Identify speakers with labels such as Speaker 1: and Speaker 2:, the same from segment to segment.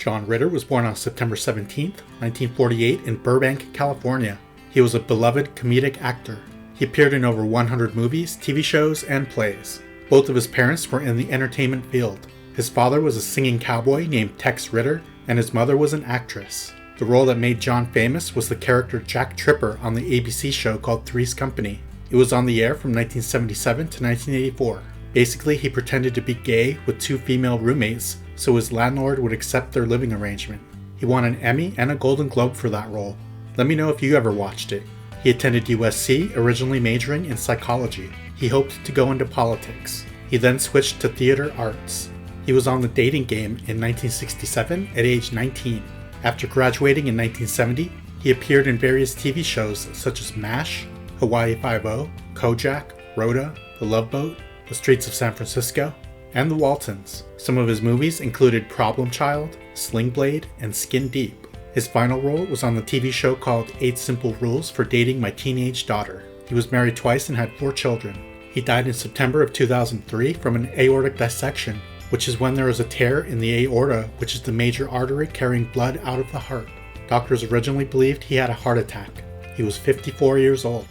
Speaker 1: John Ritter was born on September 17, 1948 in Burbank, California. He was a beloved comedic actor. He appeared in over 100 movies, TV shows, and plays. Both of his parents were in the entertainment field. His father was a singing cowboy named Tex Ritter, and his mother was an actress. The role that made John famous was the character Jack Tripper on the ABC show called Three's Company. It was on the air from 1977 to 1984. Basically, he pretended to be gay with two female roommates so his landlord would accept their living arrangement. He won an Emmy and a Golden Globe for that role. Let me know if you ever watched it. He attended USC, originally majoring in psychology. He hoped to go into politics. He then switched to theater arts. He was on The Dating Game in 1967 at age 19. After graduating in 1970, he appeared in various TV shows such as MASH, Hawaii Five-0, Kojak, Rhoda, The Love Boat, The Streets of San Francisco, and The Waltons. Some of his movies included Problem Child, Sling Blade, and Skin Deep. His final role was on the TV show called 8 Simple Rules for Dating My Teenage Daughter. He was married twice and had 4 children. He died in September of 2003 from an aortic dissection, which is when there is a tear in the aorta, which is the major artery carrying blood out of the heart. Doctors originally believed he had a heart attack. He was 54 years old.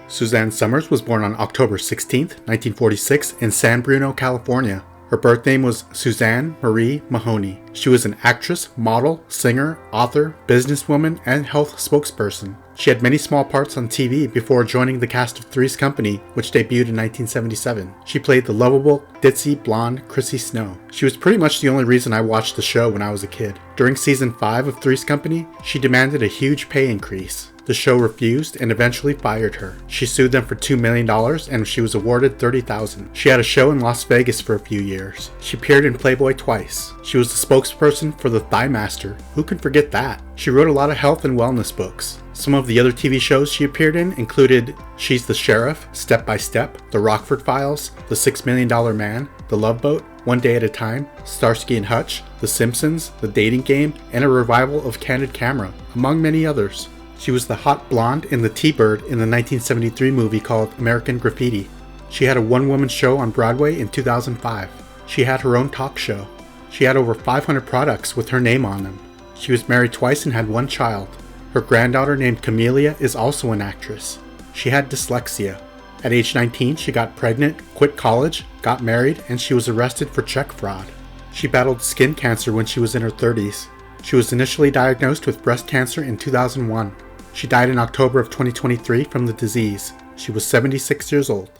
Speaker 1: Suzanne Somers was born on October 16, 1946 in San Bruno, California. Her birth name was Suzanne Marie Mahoney. She was an actress, model, singer, author, businesswoman, and health spokesperson. She had many small parts on TV before joining the cast of Three's Company, which debuted in 1977. She played the lovable, ditzy, blonde Chrissy Snow. She was pretty much the only reason I watched the show when I was a kid. During season 5 of Three's Company, she demanded a huge pay increase. The show refused and eventually fired her. She sued them for $2 million and she was awarded $30,000. She had a show in Las Vegas for a few years. She appeared in Playboy twice. She was the spokesperson for the Thigh Master. Who can forget that? She wrote a lot of health and wellness books. Some of the other TV shows she appeared in included She's the Sheriff, Step by Step, The Rockford Files, The $6 Million Man, The Love Boat, One Day at a Time, Starsky and Hutch, The Simpsons, The Dating Game, and a revival of Candid Camera, among many others. She was the hot blonde in the T-Bird in the 1973 movie called American Graffiti. She had a one-woman show on Broadway in 2005. She had her own talk show. She had over 500 products with her name on them. She was married twice and had 1 child. Her granddaughter named Camelia is also an actress. She had dyslexia. At age 19, she got pregnant, quit college, got married, and she was arrested for check fraud. She battled skin cancer when she was in her 30s. She was initially diagnosed with breast cancer in 2001. She died in October of 2023 from the disease. She was 76 years old.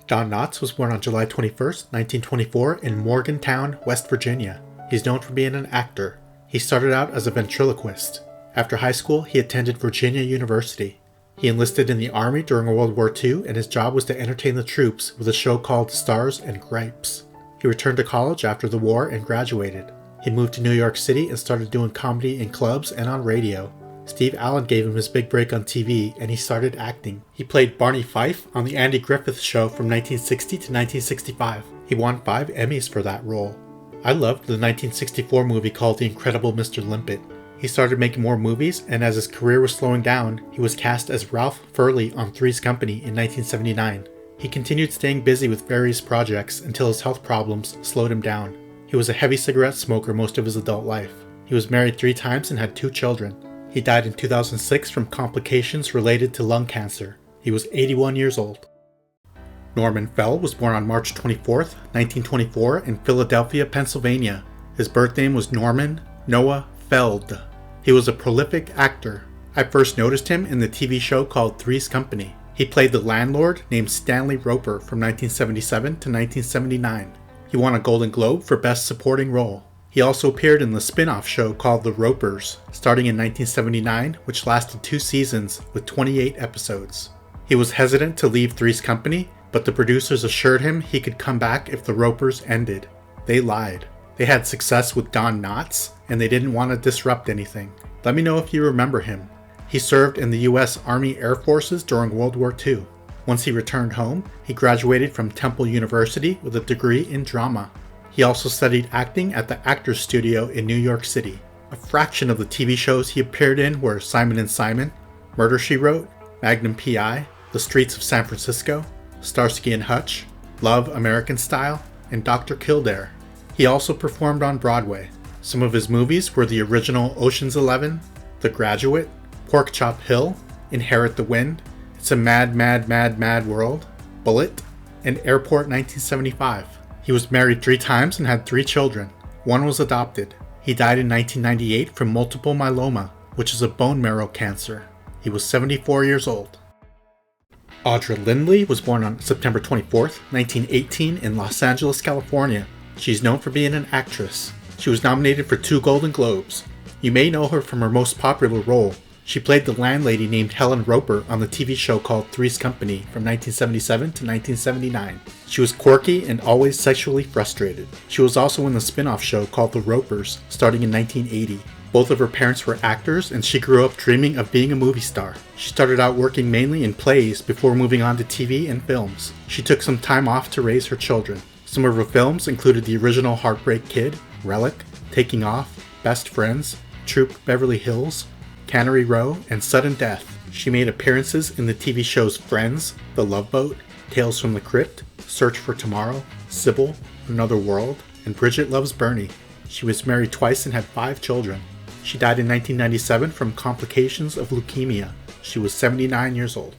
Speaker 1: Don Knotts was born on July 21, 1924 in Morgantown, West Virginia. He's known for being an actor. He started out as a ventriloquist. After high school, he attended Virginia University. He enlisted in the Army during World War II, and his job was to entertain the troops with a show called Stars and Gripes. He returned to college after the war and graduated. He moved to New York City and started doing comedy in clubs and on radio. Steve Allen gave him his big break on TV, and he started acting. He played Barney Fife on The Andy Griffith Show from 1960 to 1965. He won 5 Emmys for that role. I loved the 1964 movie called The Incredible Mr. Limpet. He started making more movies, and as his career was slowing down, he was cast as Ralph Furley on Three's Company in 1979. He continued staying busy with various projects until his health problems slowed him down. He was a heavy cigarette smoker most of his adult life. He was married 3 times and had 2 children. He died in 2006 from complications related to lung cancer. He was 81 years old. Norman Fell was born on March 24, 1924 in Philadelphia, Pennsylvania. His birth name was Norman Noah Feld. He was a prolific actor. I first noticed him in the TV show called Three's Company. He played the landlord named Stanley Roper from 1977 to 1979. He won a Golden Globe for Best Supporting Role. He also appeared in the spin-off show called The Ropers, starting in 1979, which lasted 2 seasons with 28 episodes. He was hesitant to leave Three's Company, but the producers assured him he could come back if The Ropers ended. They lied. They had success with Don Knotts, and they didn't want to disrupt anything. Let me know if you remember him. He served in the U.S. Army Air Forces during World War II. Once he returned home, he graduated from Temple University with a degree in drama. He also studied acting at the Actors Studio in New York City. A fraction of the TV shows he appeared in were Simon & Simon, Murder, She Wrote, Magnum P.I., The Streets of San Francisco, Starsky and Hutch, Love American Style, and Dr. Kildare. He also performed on Broadway. Some of his movies were the original Ocean's 11, The Graduate, Pork Chop Hill, Inherit the Wind, It's a Mad, Mad, Mad, Mad World, Bullet, and Airport 1975. He was married 3 times and had 3 children. One was adopted. He died in 1998 from multiple myeloma, which is a bone marrow cancer. He was 74 years old. Audra Lindley was born on September 24, 1918 in Los Angeles, California. She's known for being an actress. She was nominated for 2 Golden Globes. You may know her from her most popular role. She played the landlady named Helen Roper on the TV show called Three's Company from 1977 to 1979. She was quirky and always sexually frustrated. She was also in the spin-off show called The Ropers, starting in 1980. Both of her parents were actors, and she grew up dreaming of being a movie star. She started out working mainly in plays before moving on to TV and films. She took some time off to raise her children. Some of her films included the original Heartbreak Kid, Relic, Taking Off, Best Friends, Troop Beverly Hills, Cannery Row, and Sudden Death. She made appearances in the TV shows Friends, The Love Boat, Tales from the Crypt, Search for Tomorrow, Sybil, Another World, and Bridget Loves Bernie. She was married twice and had 5 children. She died in 1997 from complications of leukemia. She was 79 years old.